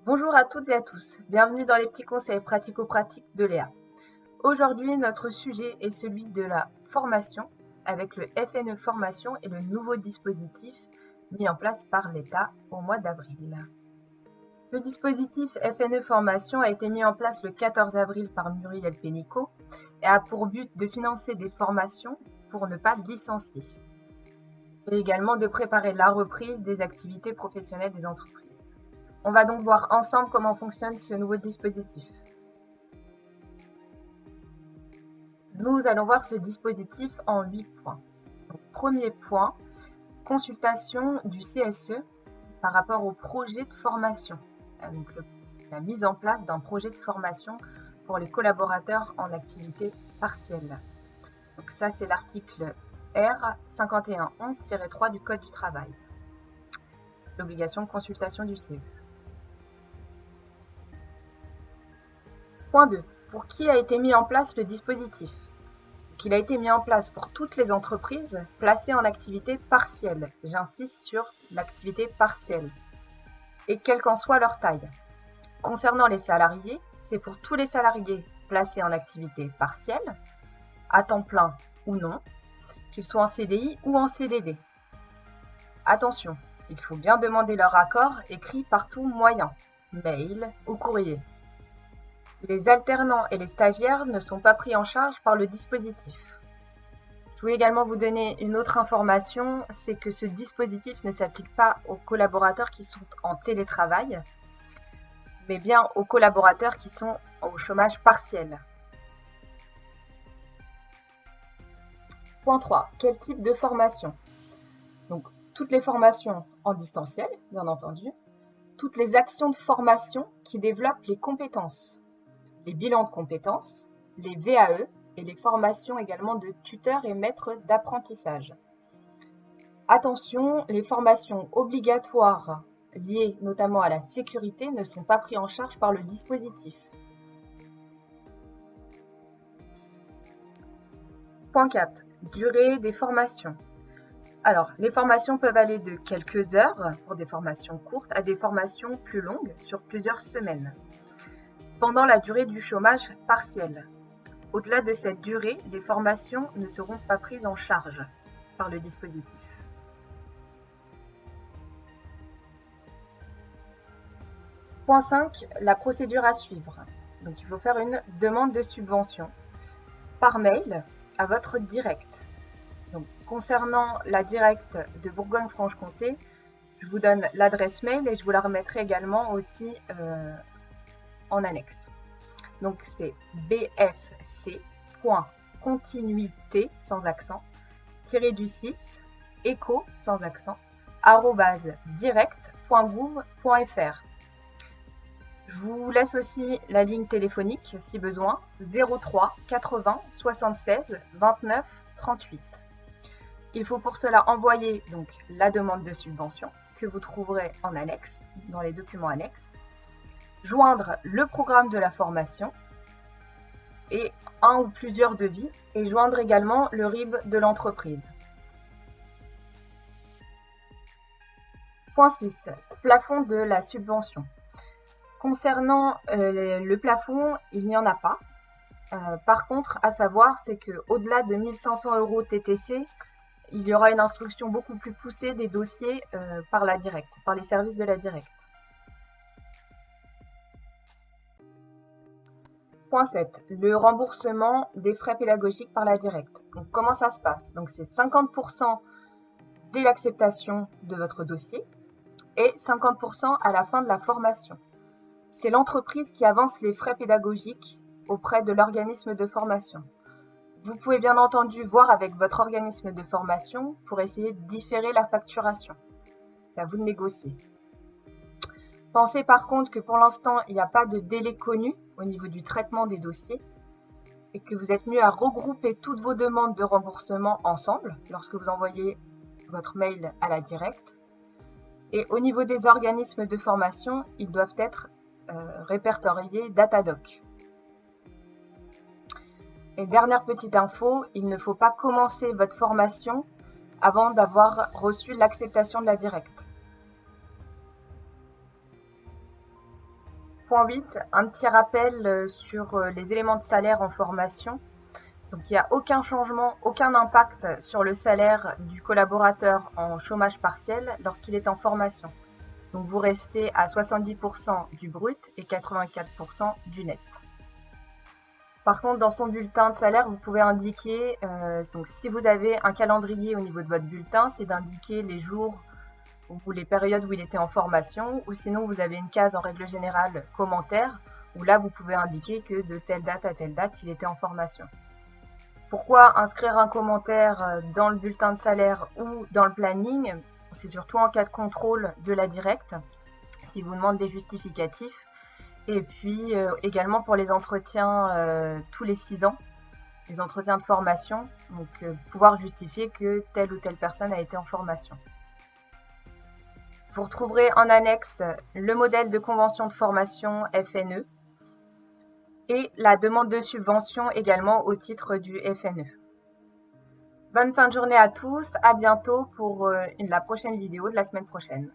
Bonjour à toutes et à tous, bienvenue dans les petits conseils pratico-pratiques de Léa. Aujourd'hui, notre sujet est celui de la formation avec le FNE Formation et le nouveau dispositif mis en place par l'État au mois d'avril. Ce dispositif FNE Formation a été mis en place le 14 avril par Muriel Pénicaud et a pour but de financer des formations pour ne pas licencier et également de préparer la reprise des activités professionnelles des entreprises. On va donc voir ensemble comment fonctionne ce nouveau dispositif. Nous allons voir ce dispositif en 8 points. Donc, premier point, consultation du CSE par rapport au projet de formation. Donc, la mise en place d'un projet de formation pour les collaborateurs en activité partielle. Donc ça, c'est l'article R 5111-3 du Code du travail. L'obligation de consultation du CE. Point 2. Pour qui a été mis en place le dispositif? Il a été mis en place pour toutes les entreprises placées en activité partielle. J'insiste sur l'activité partielle. Et quelle qu'en soit leur taille. Concernant les salariés, c'est pour tous les salariés placés en activité partielle, à temps plein ou non, qu'ils soient en CDI ou en CDD. Attention, il faut bien demander leur accord écrit par tout moyen, mail ou courrier. Les alternants et les stagiaires ne sont pas pris en charge par le dispositif. Je voulais également vous donner une autre information, c'est que ce dispositif ne s'applique pas aux collaborateurs qui sont en télétravail, mais bien aux collaborateurs qui sont au chômage partiel. Point 3. Quel type de formation? Donc, toutes les formations en distanciel, bien entendu, toutes les actions de formation qui développent les compétences. Les bilans de compétences, les VAE et les formations également de tuteurs et maîtres d'apprentissage. Attention, les formations obligatoires liées notamment à la sécurité ne sont pas prises en charge par le dispositif. Point 4. Durée des formations. Alors, les formations peuvent aller de quelques heures pour des formations courtes à des formations plus longues sur plusieurs semaines. Pendant la durée du chômage partiel. Au-delà de cette durée, les formations ne seront pas prises en charge par le dispositif. Point 5, la procédure à suivre. Donc, il faut faire une demande de subvention par mail à votre direct. Donc, concernant la directe de Bourgogne-Franche-Comté, je vous donne l'adresse mail et je vous la remettrai également aussi en annexe. Donc c'est bfc.continuité sans accent -du6 éco sans accent @direct.gouv.fr. Je vous laisse aussi la ligne téléphonique si besoin 03 80 76 29 38. Il faut pour cela envoyer donc la demande de subvention que vous trouverez en annexe dans les documents annexes. Joindre le programme de la formation et un ou plusieurs devis et joindre également le RIB de l'entreprise. Point 6. Plafond de la subvention. Concernant le plafond, il n'y en a pas. Par contre, à savoir, c'est qu'au-delà de 1 500 € TTC, il y aura une instruction beaucoup plus poussée des dossiers par la directe, par les services de la directe. Point 7. Le remboursement des frais pédagogiques par la directe. Donc, comment ça se passe? Donc, c'est 50% dès l'acceptation de votre dossier et 50% à la fin de la formation. C'est l'entreprise qui avance les frais pédagogiques auprès de l'organisme de formation. Vous pouvez bien entendu voir avec votre organisme de formation pour essayer de différer la facturation. C'est à vous de négocier. Pensez par contre que pour l'instant, il n'y a pas de délai connu au niveau du traitement des dossiers et que vous êtes mieux à regrouper toutes vos demandes de remboursement ensemble lorsque vous envoyez votre mail à la directe. Et au niveau des organismes de formation, ils doivent être répertoriés Datadoc. Et dernière petite info, il ne faut pas commencer votre formation avant d'avoir reçu l'acceptation de la directe. Point 8, un petit rappel sur les éléments de salaire en formation. Donc il n'y a aucun changement, aucun impact sur le salaire du collaborateur en chômage partiel lorsqu'il est en formation. Donc vous restez à 70% du brut et 84% du net. Par contre, dans son bulletin de salaire, vous pouvez indiquer, donc si vous avez un calendrier au niveau de votre bulletin, c'est d'indiquer les jours ou les périodes où il était en formation, ou sinon vous avez une case en règle générale commentaire, où là vous pouvez indiquer que de telle date à telle date, il était en formation. Pourquoi inscrire un commentaire dans le bulletin de salaire ou dans le planning? C'est surtout en cas de contrôle de la directe, s'il vous demande des justificatifs. Et puis également pour les entretiens tous les 6 ans, les entretiens de formation, donc pouvoir justifier que telle ou telle personne a été en formation. Vous retrouverez en annexe le modèle de convention de formation FNE et la demande de subvention également au titre du FNE. Bonne fin de journée à tous, à bientôt pour la prochaine vidéo de la semaine prochaine.